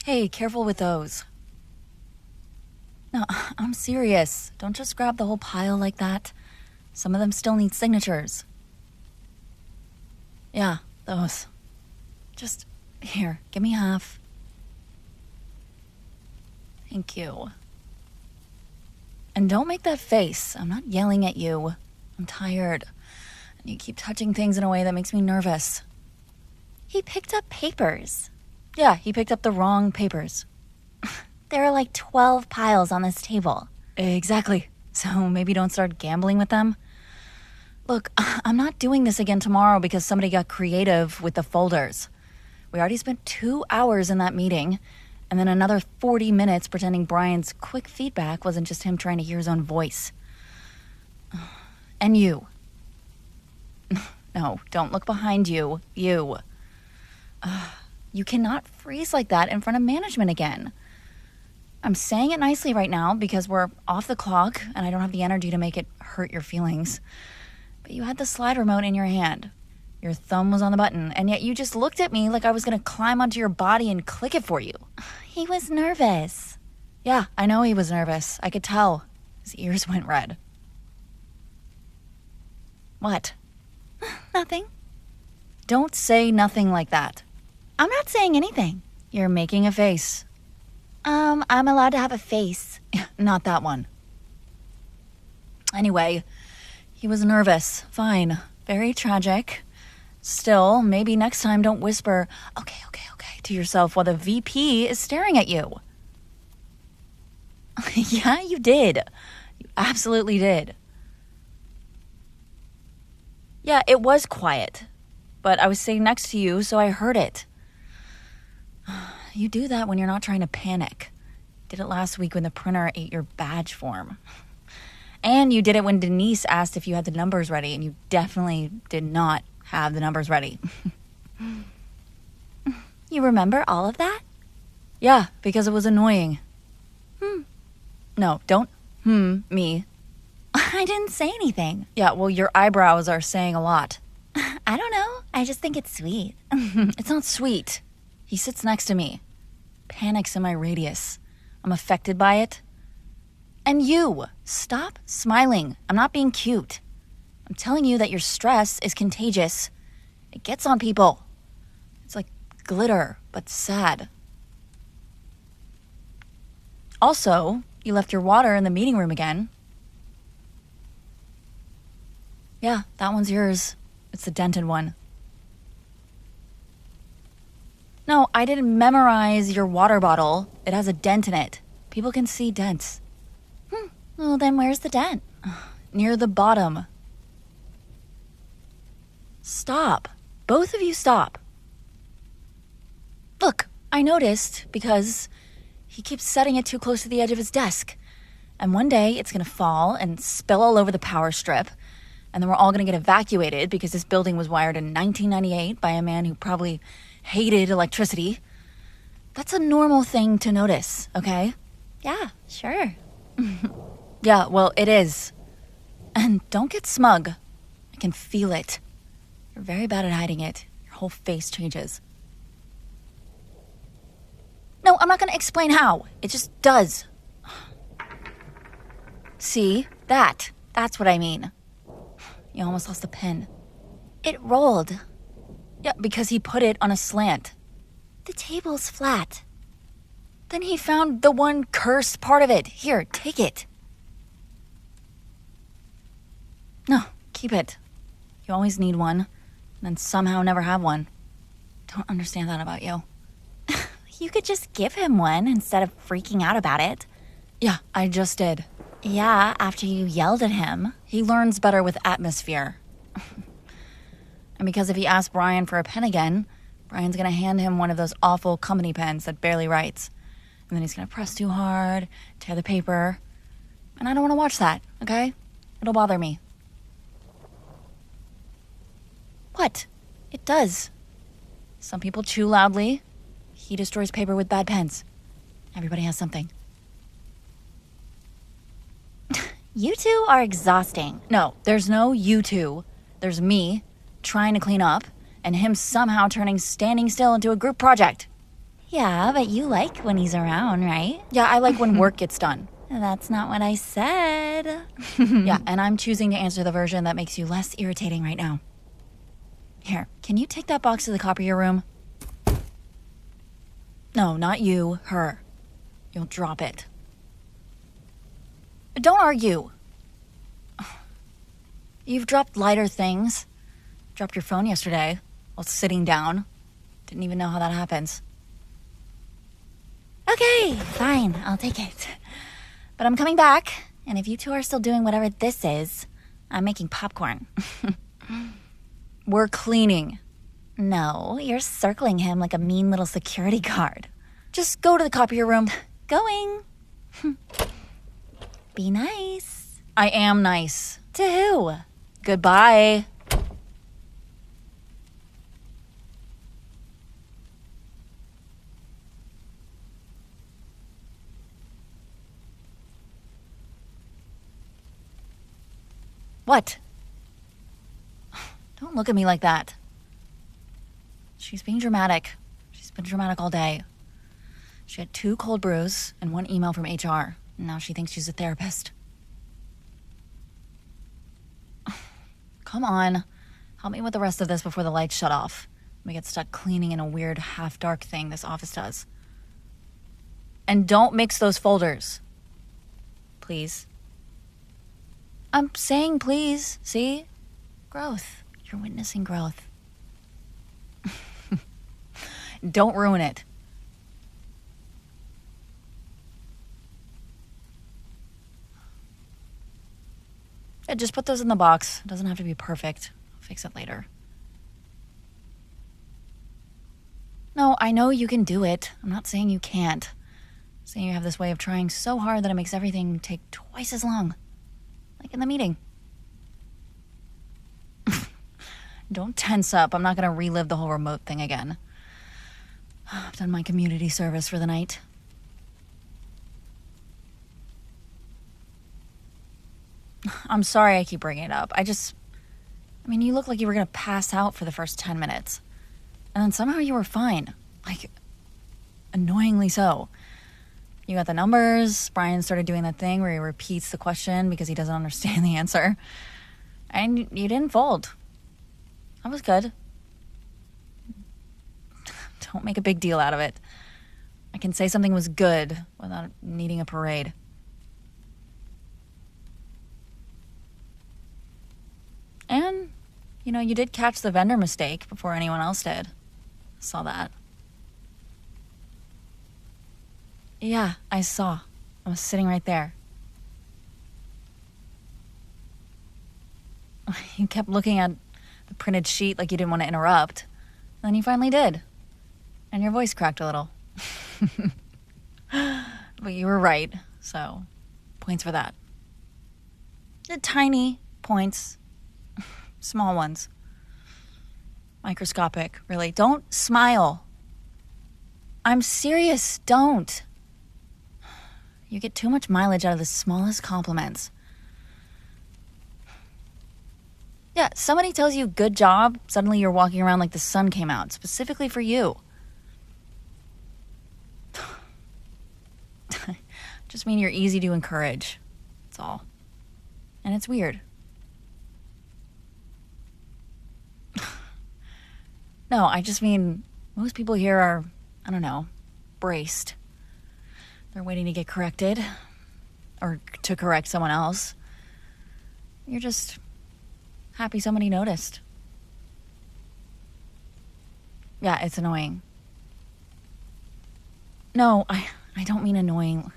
Hey, careful with those. No, I'm serious. Don't just grab the whole pile like that. Some of them still need signatures. Yeah, those. Just, here, give me half. Thank you. And don't make that face. I'm not yelling at you. I'm tired. And you keep touching things in a way that makes me nervous. He picked up papers. Yeah, he picked up the wrong papers. There are like 12 piles on this table. Exactly. So maybe don't start gambling with them. Look, I'm not doing this again tomorrow because somebody got creative with the folders. We already spent 2 hours in that meeting, and then another 40 minutes pretending Brian's quick feedback wasn't just him trying to hear his own voice. And you. No, don't look behind you. You. You cannot freeze like that in front of management again. I'm saying it nicely right now because we're off the clock and I don't have the energy to make it hurt your feelings. But you had the slide remote in your hand. Your thumb was on the button, and yet you just looked at me like I was going to climb onto your body and click it for you. He was nervous. Yeah, I know he was nervous. I could tell. His ears went red. What? Nothing. Don't say nothing like that. I'm not saying anything. You're making a face. I'm allowed to have a face. Not that one. Anyway, he was nervous. Fine. Very tragic. Still, maybe next time don't whisper, okay, to yourself while the VP is staring at you. Yeah, you did. You absolutely did. Yeah, it was quiet. But I was sitting next to you, so I heard it. You do that when you're not trying to panic. Did it last week when the printer ate your badge form. And you did it when Denise asked if you had the numbers ready, and you definitely did not have the numbers ready. You remember all of that? Yeah, because it was annoying. No, don't me. I didn't say anything. Yeah, well, your eyebrows are saying a lot. I don't know. I just think it's sweet. It's not sweet. He sits next to me. Panics in my radius. I'm affected by it. And you, stop smiling. I'm not being cute. I'm telling you that your stress is contagious. It gets on people. It's like glitter, but sad. Also, you left your water in the meeting room again. Yeah, that one's yours. It's the dented one. No, I didn't memorize your water bottle. It has a dent in it. People can see dents. Well, then where's the dent? Near the bottom. Stop. Both of you stop. Look, I noticed because he keeps setting it too close to the edge of his desk. And one day it's going to fall and spill all over the power strip. And then we're all going to get evacuated because this building was wired in 1998 by a man who probably hated electricity. That's a normal thing to notice, okay? Yeah, sure. Yeah, well, it is. And don't get smug. I can feel it. You're very bad at hiding it. Your whole face changes. No, I'm not going to explain how. It just does. See? That's what I mean. You almost lost the pen. It rolled. Yeah, because he put it on a slant. The table's flat. Then he found the one cursed part of it. Here, take it. No, keep it. You always need one, and then somehow never have one. Don't understand that about you. You could just give him one instead of freaking out about it. Yeah, I just did. Yeah, after you yelled at him. He learns better with atmosphere. And because if he asks Brian for a pen again, Brian's going to hand him one of those awful company pens that barely writes. And then he's going to press too hard, tear the paper. And I don't want to watch that, okay? It'll bother me. What? It does. Some people chew loudly. He destroys paper with bad pens. Everybody has something. You two are exhausting. No, there's no you two. There's me trying to clean up and him somehow turning standing still into a group project. Yeah, but you like when he's around, right? Yeah, I like when work gets done. That's not what I said. Yeah, and I'm choosing to answer the version that makes you less irritating right now. Here, can you take that box to the copier room? No, not you, her. You'll drop it. Don't argue. You've dropped lighter things. Dropped your phone yesterday while sitting down. Didn't even know how that happens. Okay, fine, I'll take it. But I'm coming back, and if you two are still doing whatever this is, I'm making popcorn. We're cleaning. No, you're circling him like a mean little security guard. Just go to the copier room. Going. Be nice. I am nice. To who? Goodbye. What? Don't look at me like that. She's being dramatic. She's been dramatic all day. She had 2 cold brews and 1 email from HR. And now she thinks she's a therapist. Come on. Help me with the rest of this before the lights shut off. We get stuck cleaning in a weird half-dark thing this office does. And don't mix those folders. Please. I'm saying please, see? Growth. You're witnessing growth. Don't ruin it. Yeah, just put those in the box. It doesn't have to be perfect. I'll fix it later. No, I know you can do it. I'm not saying you can't. I'm saying you have this way of trying so hard that it makes everything take twice as long. Like in the meeting. Don't tense up. I'm not going to relive the whole remote thing again. I've done my community service for the night. I'm sorry I keep bringing it up. I mean, you look like you were going to pass out for the first 10 minutes. And then somehow you were fine. Like, annoyingly so. You got the numbers. Brian started doing that thing where he repeats the question because he doesn't understand the answer. And you didn't fold. That was good. Don't make a big deal out of it. I can say something was good without needing a parade. And, you did catch the vendor mistake before anyone else did. Saw that. Yeah, I saw. I was sitting right there. You kept looking at the printed sheet like you didn't want to interrupt. And then you finally did. And your voice cracked a little. But you were right, so points for that. Tiny points. Small ones. Microscopic, really. Don't smile. I'm serious, don't. You get too much mileage out of the smallest compliments. Yeah, somebody tells you good job, suddenly you're walking around like the sun came out, specifically for you. Just mean you're easy to encourage. That's all. And it's weird. No, I just mean most people here are, I don't know, braced. They're waiting to get corrected. Or to correct someone else. You're just happy somebody noticed. Yeah, it's annoying. No, I don't mean annoying.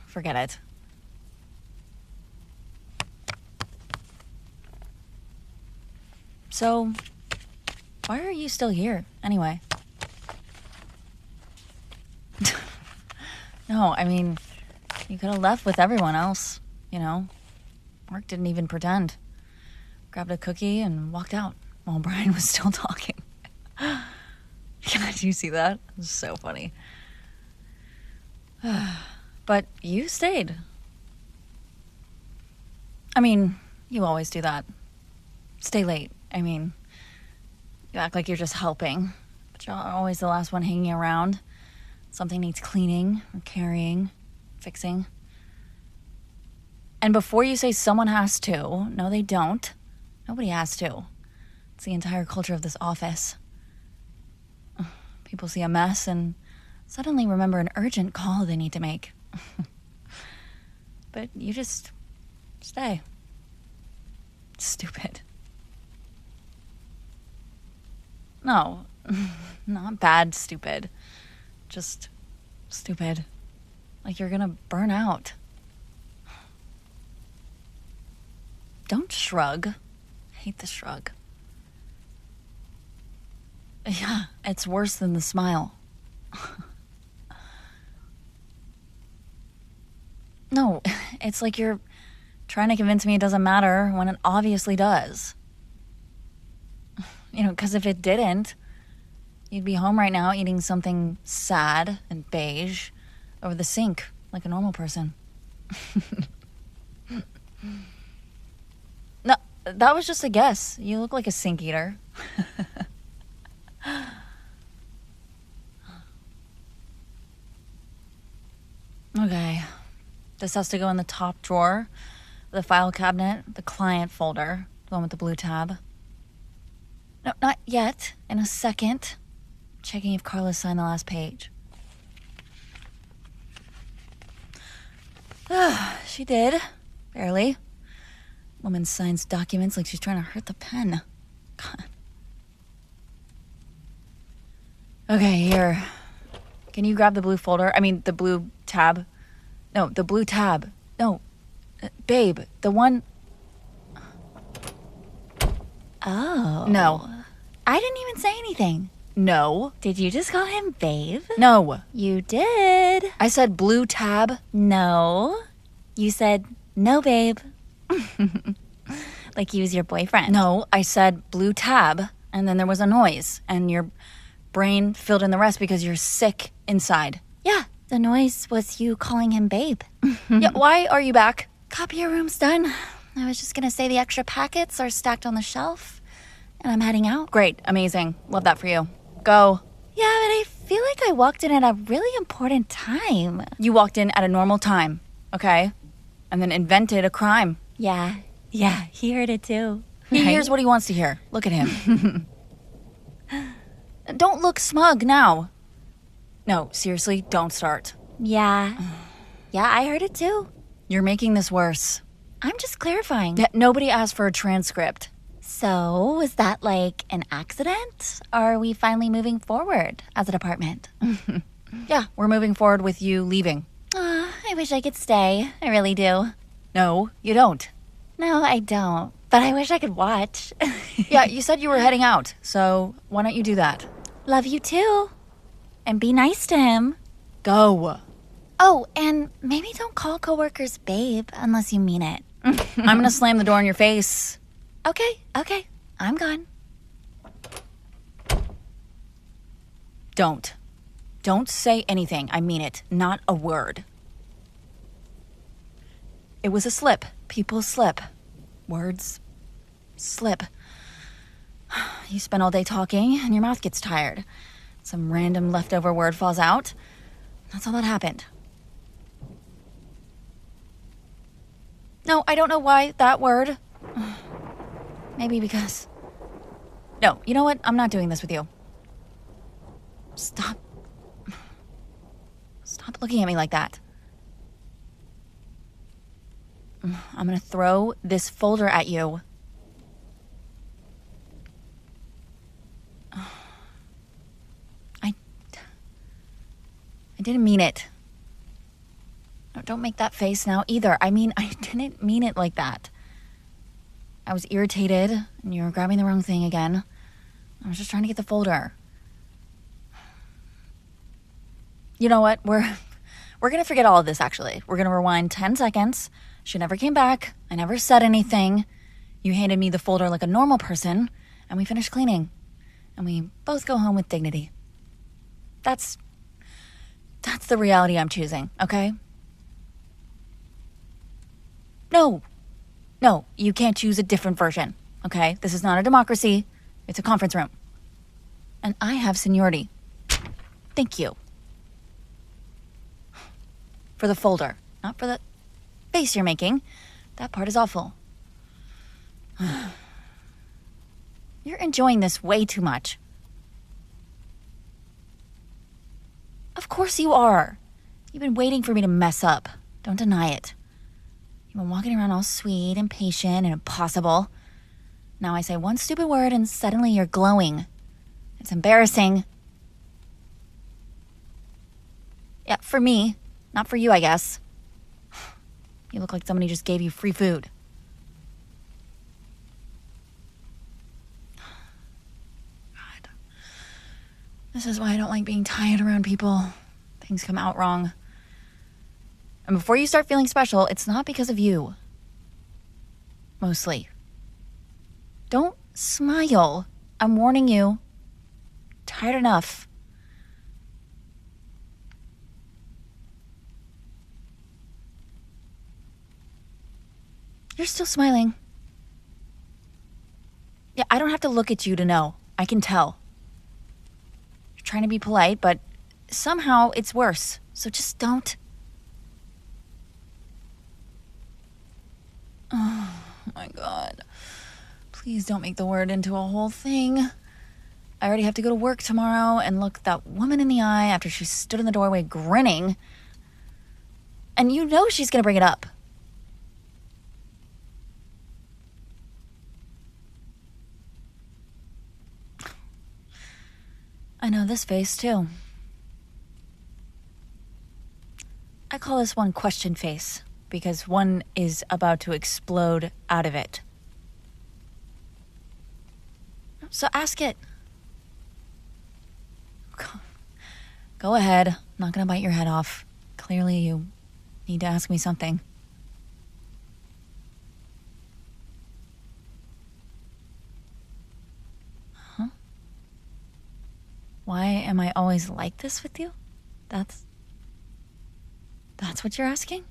Forget it. So, why are you still here, anyway? No, I mean, you could have left with everyone else, Mark didn't even pretend. Grabbed a cookie and walked out while Brian was still talking. Did you see that? It was so funny. But you stayed. I mean, you always do that. Stay late. I mean, you act like you're just helping. But you're always the last one hanging around. Something needs cleaning or carrying, fixing. And before you say someone has to, no, they don't. Nobody has to. It's the entire culture of this office. People see a mess and suddenly remember an urgent call they need to make. But you just stay. Stupid. No, not bad stupid. Just stupid. Like you're gonna burn out. Don't shrug. I hate the shrug. Yeah, it's worse than the smile. No, it's like you're trying to convince me it doesn't matter when it obviously does. You know, because if it didn't, you'd be home right now eating something sad and beige over the sink like a normal person. No, that was just a guess. You look like a sink eater. Okay. This has to go in the top drawer, the file cabinet, the client folder, the one with the blue tab. No, not yet. In a second. Checking if Carla signed the last page. She did. Barely. Woman signs documents like she's trying to hurt the pen. God. Okay, here. Can you grab the blue folder? I mean, the blue tab. No, the blue tab. No. Babe, the one... Oh. No. I didn't even say anything. No. Did you just call him babe? No. You did. I said blue tab. No. You said, no, babe. Like he was your boyfriend. No, I said blue tab, and then there was a noise, and your brain filled in the rest because you're sick inside. Yeah, the noise was you calling him babe. Yeah, why are you back? Copier room's done. I was just gonna say the extra packets are stacked on the shelf, and I'm heading out. Great, amazing. Love that for you. Go. Yeah, but I feel like I walked in at a really important time. You walked in at a normal time, okay? And then invented a crime. Yeah, he heard it too. He hears what he wants to hear. Look at him. Don't look smug now. No, seriously, don't start. Yeah, I heard it too. You're making this worse. I'm just clarifying. Nobody asked for a transcript. So, was that like an accident? Or are we finally moving forward as a department? Yeah, we're moving forward with you leaving. I wish I could stay. I really do. No, you don't. No, I don't. But I wish I could watch. Yeah, you said you were heading out, so why don't you do that? Love you too. And be nice to him. Go. Oh, and maybe don't call coworkers babe unless you mean it. I'm gonna slam the door in your face. Okay. I'm gone. Don't. Don't say anything. I mean it. Not a word. It was a slip. People slip. Words slip. You spend all day talking and your mouth gets tired. Some random leftover word falls out. That's all that happened. No, I don't know why that word. Maybe because... No, you know what? I'm not doing this with you. Stop looking at me like that. I'm gonna throw this folder at you. I didn't mean it. No, don't make that face now either. I mean, I didn't mean it like that. I was irritated, and you were grabbing the wrong thing again. I was just trying to get the folder. You know what? We're gonna forget all of this, actually. We're gonna rewind 10 seconds. She never came back. I never said anything. You handed me the folder like a normal person, and we finished cleaning. And we both go home with dignity. That's the reality I'm choosing, okay? No, you can't choose a different version, okay? This is not a democracy. It's a conference room. And I have seniority. Thank you. For the folder, not for the face you're making. That part is awful. You're enjoying this way too much. Of course you are. You've been waiting for me to mess up. Don't deny it. You've been walking around all sweet and patient and impossible. Now I say one stupid word and suddenly you're glowing. It's embarrassing. Yeah, for me. Not for you, I guess. You look like somebody just gave you free food. God. This is why I don't like being tired around people. Things come out wrong. And before you start feeling special, it's not because of you. Mostly. Don't smile. I'm warning you. Tired enough. You're still smiling. Yeah, I don't have to look at you to know. I can tell. You're trying to be polite, but somehow it's worse. So just don't. Oh my God. Please don't make the word into a whole thing. I already have to go to work tomorrow and look that woman in the eye after she stood in the doorway grinning. And you know she's gonna bring it up. I know this face, too. I call this one question face, because one is about to explode out of it. So ask it. Go ahead. I'm not gonna bite your head off. Clearly you need to ask me something. Why am I always like this with you? That's what you're asking?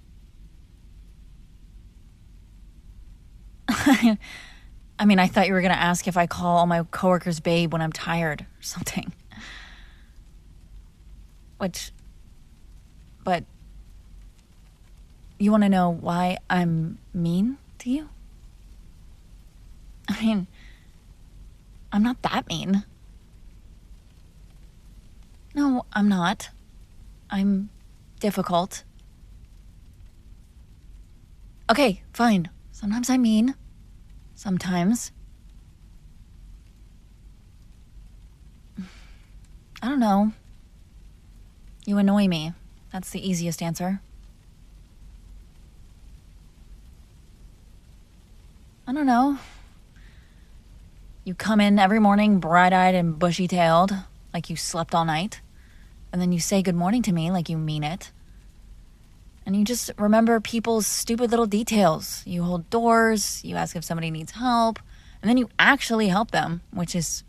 I mean, I thought you were going to ask if I call all my coworkers babe when I'm tired or something. But you want to know why I'm mean to you? I mean, I'm not that mean. No, I'm not. I'm difficult. Okay, fine. Sometimes I'm mean. Sometimes. I don't know. You annoy me. That's the easiest answer. I don't know. You come in every morning bright-eyed and bushy-tailed, like you slept all night. And then you say good morning to me like you mean it. And you just remember people's stupid little details. You hold doors, you ask if somebody needs help, and then you actually help them, which is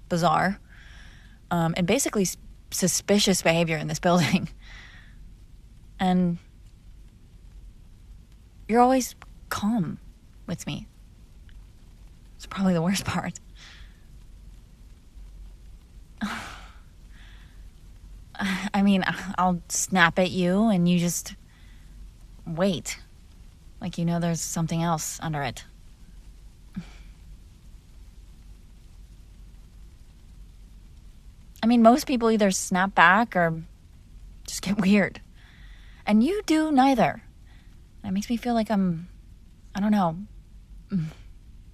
bizarre. And basically suspicious behavior in this building. And you're always calm with me. It's probably the worst part. I mean, I'll snap at you and you just wait. Like you know there's something else under it. I mean, most people either snap back or just get weird. And you do neither. That makes me feel like I'm, I don't know,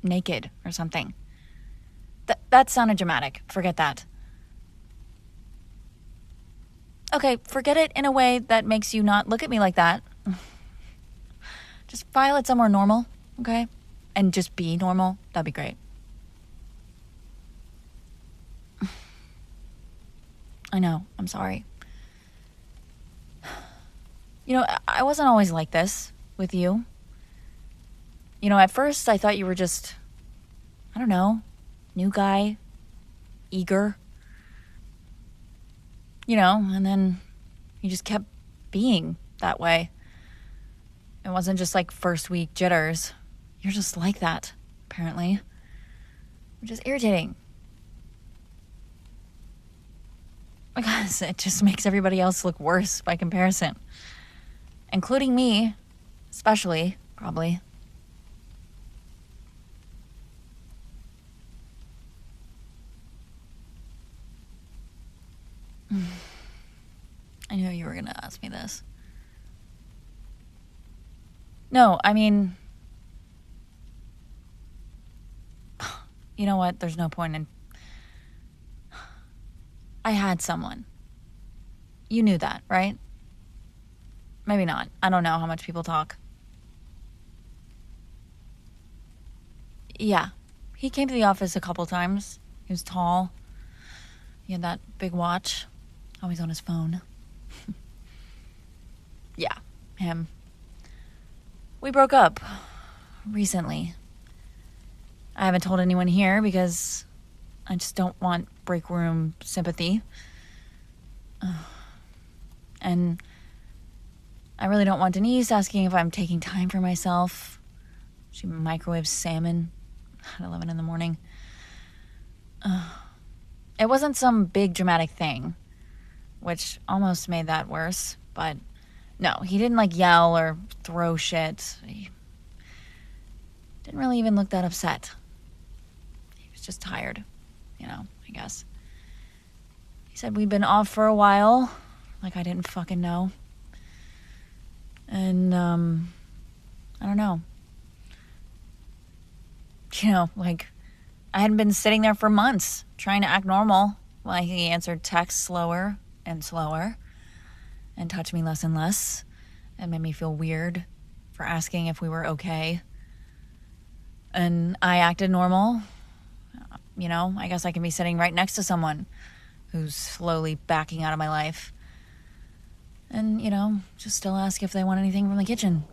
naked or something. That sounded dramatic. Forget that. Okay, forget it in a way that makes you not look at me like that. Just file it somewhere normal, okay? And just be normal. That'd be great. I know. I'm sorry. You know, I wasn't always like this with you. You know, at first I thought you were just, I don't know, new guy, eager. You know, and then you just kept being that way. It wasn't just like first week jitters. You're just like that, apparently. Which is irritating. Because it just makes everybody else look worse by comparison. Including me, especially, probably. I knew you were going to ask me this. No, I mean, you know what? There's no point in... I had someone. You knew that, right? Maybe not. I don't know how much people talk. Yeah. He came to the office a couple times. He was tall. He had that big watch. Always on his phone. Yeah, him. We broke up. Recently. I haven't told anyone here because I just don't want break room sympathy. And I really don't want Denise asking if I'm taking time for myself. She microwaves salmon at 11 in the morning. It wasn't some big dramatic thing, which almost made that worse, but no, he didn't like yell or throw shit. He didn't really even look that upset. He was just tired, I guess. He said we'd been off for a while, like I didn't fucking know. And, I don't know. Like, I hadn't been sitting there for months trying to act normal while he answered texts slower and slower and touched me less and less and made me feel weird for asking if we were okay. And I acted normal. I guess I can be sitting right next to someone who's slowly backing out of my life. And, just still ask if they want anything from the kitchen.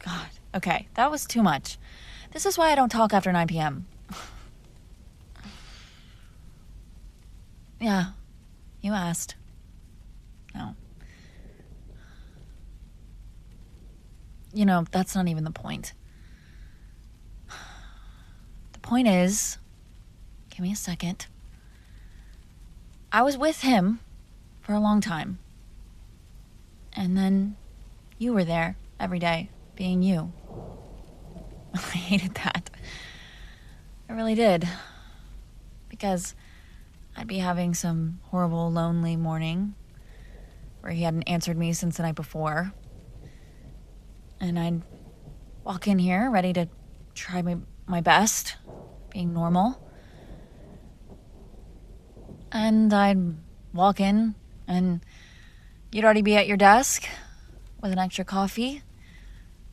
God. Okay, that was too much. This is why I don't talk after 9 p.m. Yeah, you asked. No. That's not even the point. The point is, give me a second. I was with him for a long time. And then you were there every day, being you. I hated that. I really did. Because I'd be having some horrible, lonely morning where he hadn't answered me since the night before. And I'd walk in here ready to try my best, being normal. And I'd walk in and you'd already be at your desk with an extra coffee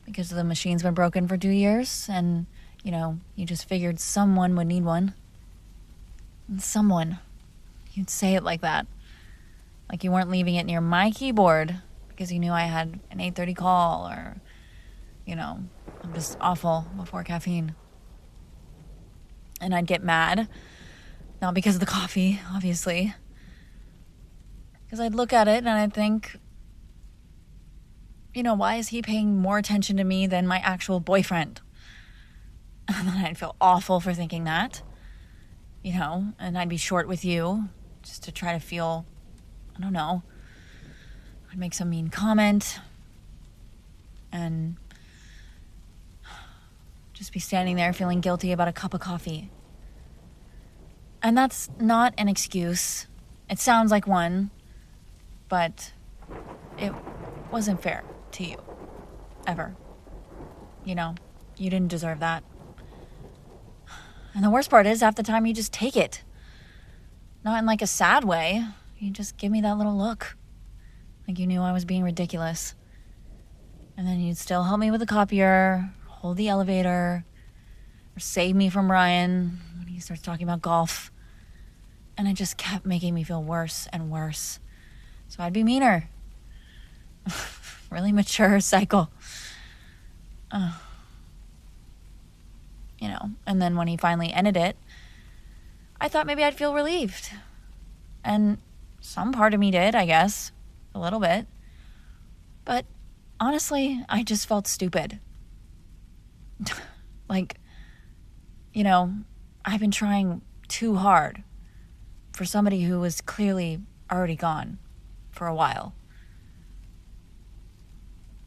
because the machine's been broken for 2 years and, you just figured someone would need one. And someone. You'd say it like that. Like you weren't leaving it near my keyboard because you knew I had an 8:30 call or, I'm just awful before caffeine. And I'd get mad. Not because of the coffee, obviously. Because I'd look at it and I'd think, why is he paying more attention to me than my actual boyfriend? And then I'd feel awful for thinking that, and I'd be short with you just to try to feel, I don't know. I'd make some mean comment and just be standing there feeling guilty about a cup of coffee. And that's not an excuse. It sounds like one, but it wasn't fair to you. Ever. You didn't deserve that. And the worst part is, half the time you just take it. Not in like a sad way. You just give me that little look. Like you knew I was being ridiculous. And then you'd still help me with the copier, hold the elevator, or save me from Ryan when he starts talking about golf. And it just kept making me feel worse and worse. So I'd be meaner. Really mature cycle. And then when he finally ended it, I thought maybe I'd feel relieved. And some part of me did, I guess. A little bit. But honestly, I just felt stupid. Like, I've been trying too hard for somebody who was clearly already gone for a while.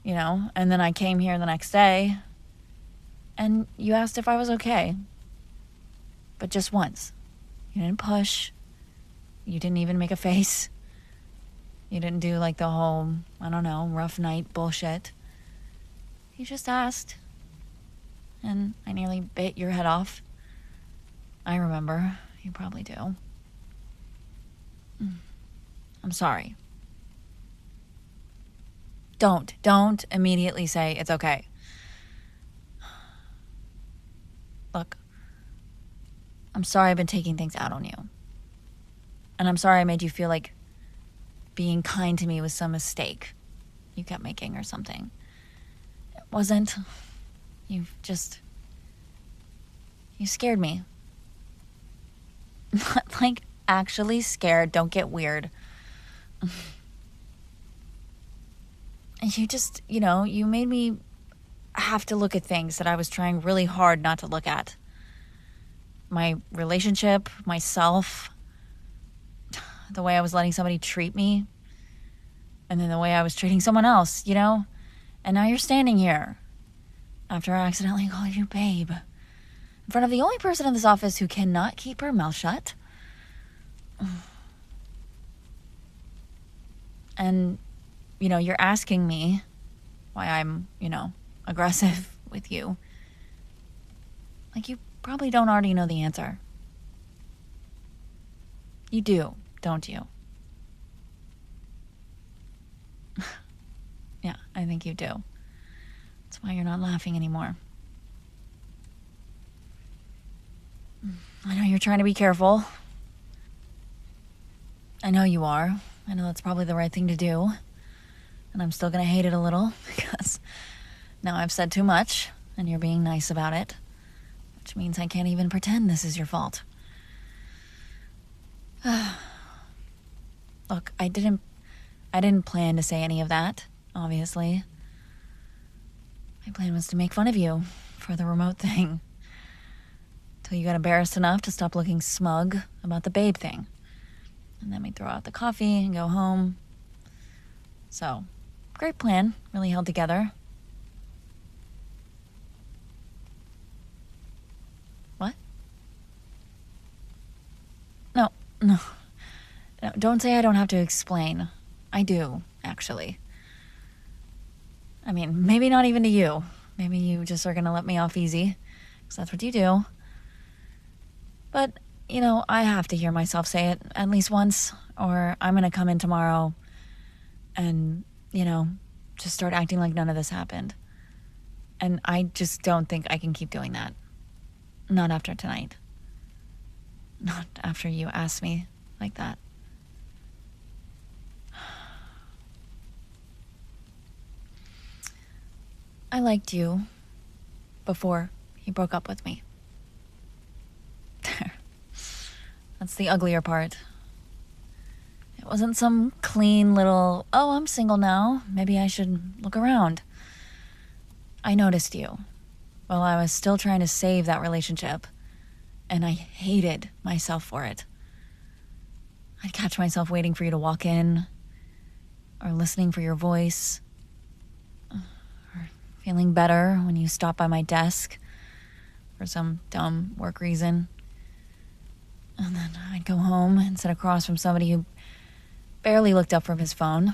You know, and then I came here the next day, and you asked if I was okay. But just once. You didn't push. You didn't even make a face. You didn't do like the whole, I don't know, rough night bullshit. You just asked. And I nearly bit your head off. I remember. You probably do. I'm sorry. Don't immediately say it's okay. Look, I'm sorry I've been taking things out on you. And I'm sorry I made you feel like being kind to me was some mistake you kept making or something. It wasn't. You scared me. Not like actually scared. Don't get weird. And you just, you made me have to look at things that I was trying really hard not to look at. My relationship, myself, the way I was letting somebody treat me, and then the way I was treating someone else, And now you're standing here after I accidentally called you babe in front of the only person in this office who cannot keep her mouth shut. And, you're asking me why I'm, aggressive with you. Like you probably don't already know the answer. You do, don't you? Yeah, I think you do. That's why you're not laughing anymore. I know you're trying to be careful. I know you are. I know that's probably the right thing to do. And I'm still gonna hate it a little because now I've said too much and you're being nice about it. Which means I can't even pretend this is your fault. Look, I didn't plan to say any of that, obviously. My plan was to make fun of you for the remote thing. Till you got embarrassed enough to stop looking smug about the babe thing. And then we throw out the coffee and go home. So, great plan. Really held together. What? No. Don't say I don't have to explain. I do, actually. I mean, maybe not even to you. Maybe you just are gonna let me off easy. Because that's what you do. But, I have to hear myself say it at least once. Or I'm gonna come in tomorrow and, just start acting like none of this happened. And I just don't think I can keep doing that. Not after tonight. Not after you asked me like that. I liked you before he broke up with me. That's the uglier part. It wasn't some clean little, oh, I'm single now, maybe I should look around. I noticed you while I was still trying to save that relationship, and I hated myself for it. I'd catch myself waiting for you to walk in, or listening for your voice, or feeling better when you stopped by my desk for some dumb work reason. And then I'd go home and sit across from somebody who barely looked up from his phone.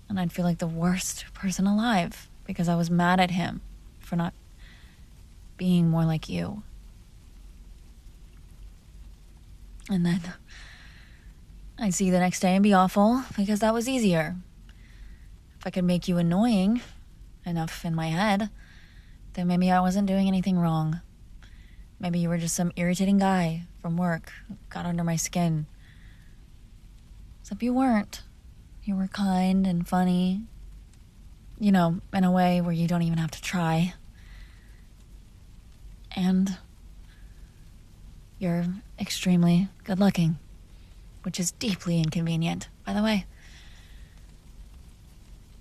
And I'd feel like the worst person alive because I was mad at him for not being more like you. And then I'd see you the next day and be awful because that was easier. If I could make you annoying enough in my head, then maybe I wasn't doing anything wrong. Maybe you were just some irritating guy from work who got under my skin. Except you weren't. You were kind and funny. In a way where you don't even have to try. And you're extremely good looking, which is deeply inconvenient, by the way.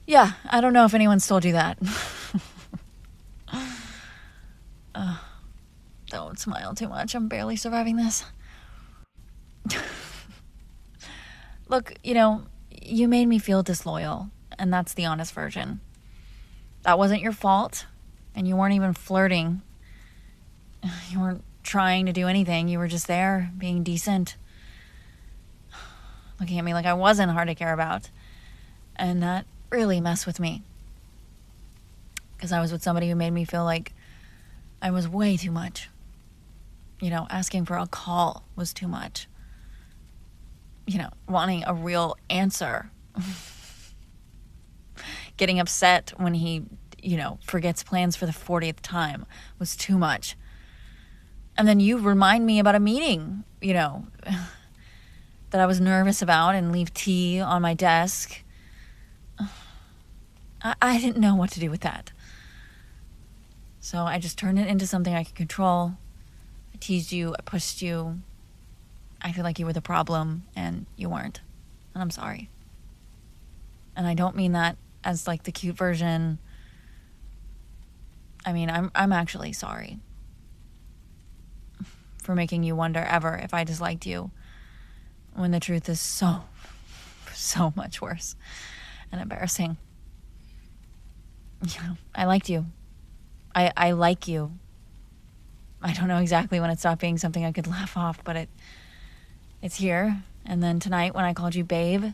Yeah, I don't know if anyone's told you that. Don't smile too much. I'm barely surviving this. Look, you made me feel disloyal, and that's the honest version. That wasn't your fault, and you weren't even flirting. You weren't trying to do anything. You were just there, being decent. Looking at me like I wasn't hard to care about. And that really messed with me. Because I was with somebody who made me feel like I was way too much. Asking for a call was too much. Wanting a real answer. Getting upset when he, forgets plans for the 40th time was too much. And then you remind me about a meeting, that I was nervous about and leave tea on my desk. I didn't know what to do with that. So I just turned it into something I could control. I teased you, I pushed you. I feel like you were the problem, and you weren't. And I'm sorry. And I don't mean that as like the cute version. I mean, I'm actually sorry for making you wonder ever if I disliked you, when the truth is so much worse and embarrassing. I liked you. I like you. I don't know exactly when it stopped being something I could laugh off, but it's here. And then tonight when I called you babe, it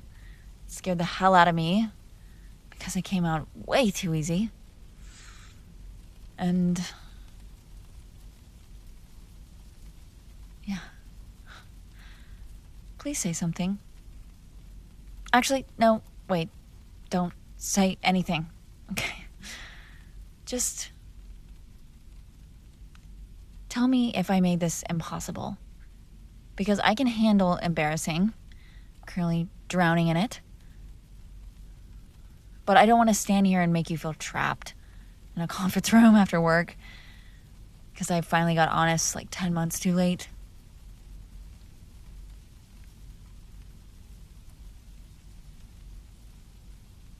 scared the hell out of me because it came out way too easy. And yeah. Please say something. Actually, no, wait. Don't say anything. Okay. Just tell me if I made this impossible. Because I can handle embarrassing, currently drowning in it. But I don't want to stand here and make you feel trapped in a conference room after work because I finally got honest like 10 months too late.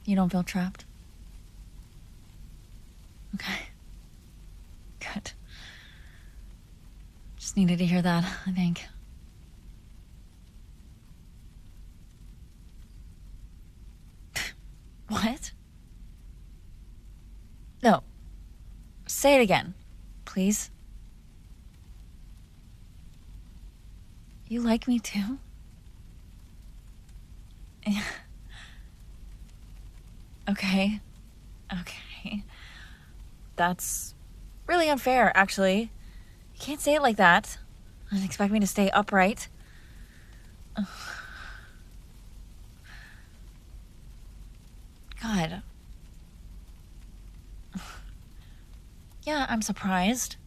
You don't feel trapped? Okay. Good. Just needed to hear that, I think. What? No. Say it again, please. You like me too? Yeah. Okay. That's really unfair, actually. You can't say it like that and expect me to stay upright. God. Yeah, I'm surprised.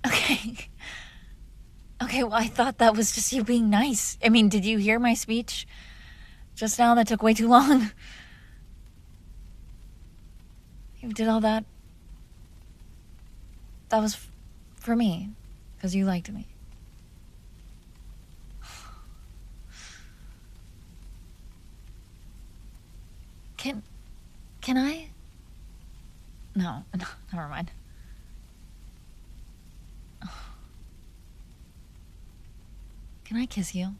Okay. Okay, well, I thought that was just you being nice. I mean, did you hear my speech just now that took way too long? You did all that? That was for me, because you liked me. Can I? No, never mind. Can I kiss you?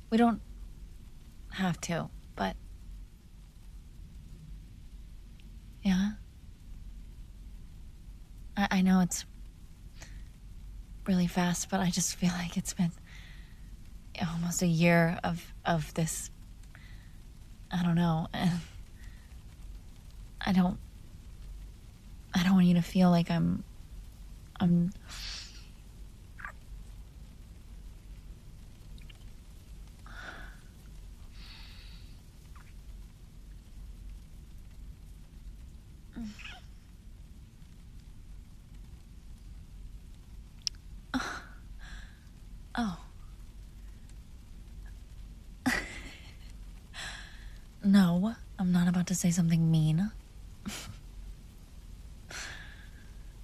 We don't have to, but... Yeah? I know it's really fast, but I just feel like it's been almost a year of this... I don't know, and I don't want you to feel like I'm Oh. No, I'm not about to say something mean.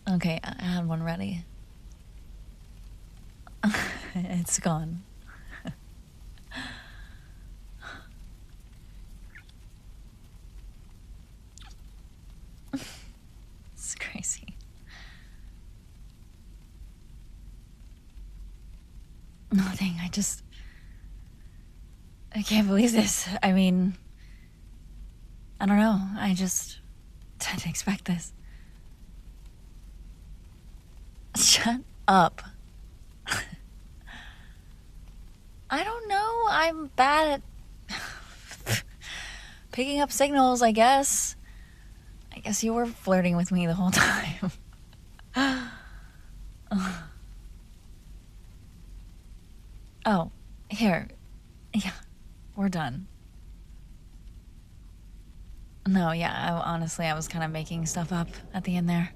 Okay, I had one ready. It's gone. It's crazy. Nothing. I can't believe this. I mean, I don't know. I just didn't expect this. Shut up. I don't know. I'm bad at picking up signals, I guess. I guess you were flirting with me the whole time. Oh, here. Yeah, we're done. No, yeah, honestly, I was kind of making stuff up at the end there.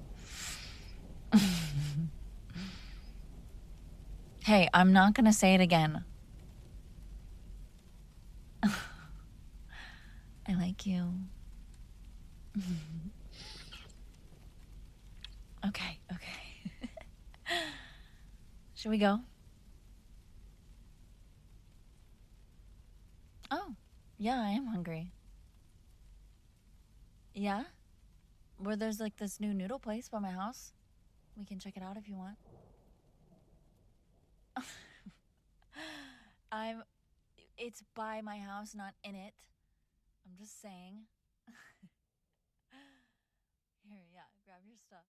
Hey, I'm not gonna say it again. I like you. Okay. Should we go? Oh, yeah, I am hungry. Yeah? Where there's like this new noodle place by my house. We can check it out if you want. I'm. It's by my house, not in it. I'm just saying. Here, yeah, grab your stuff.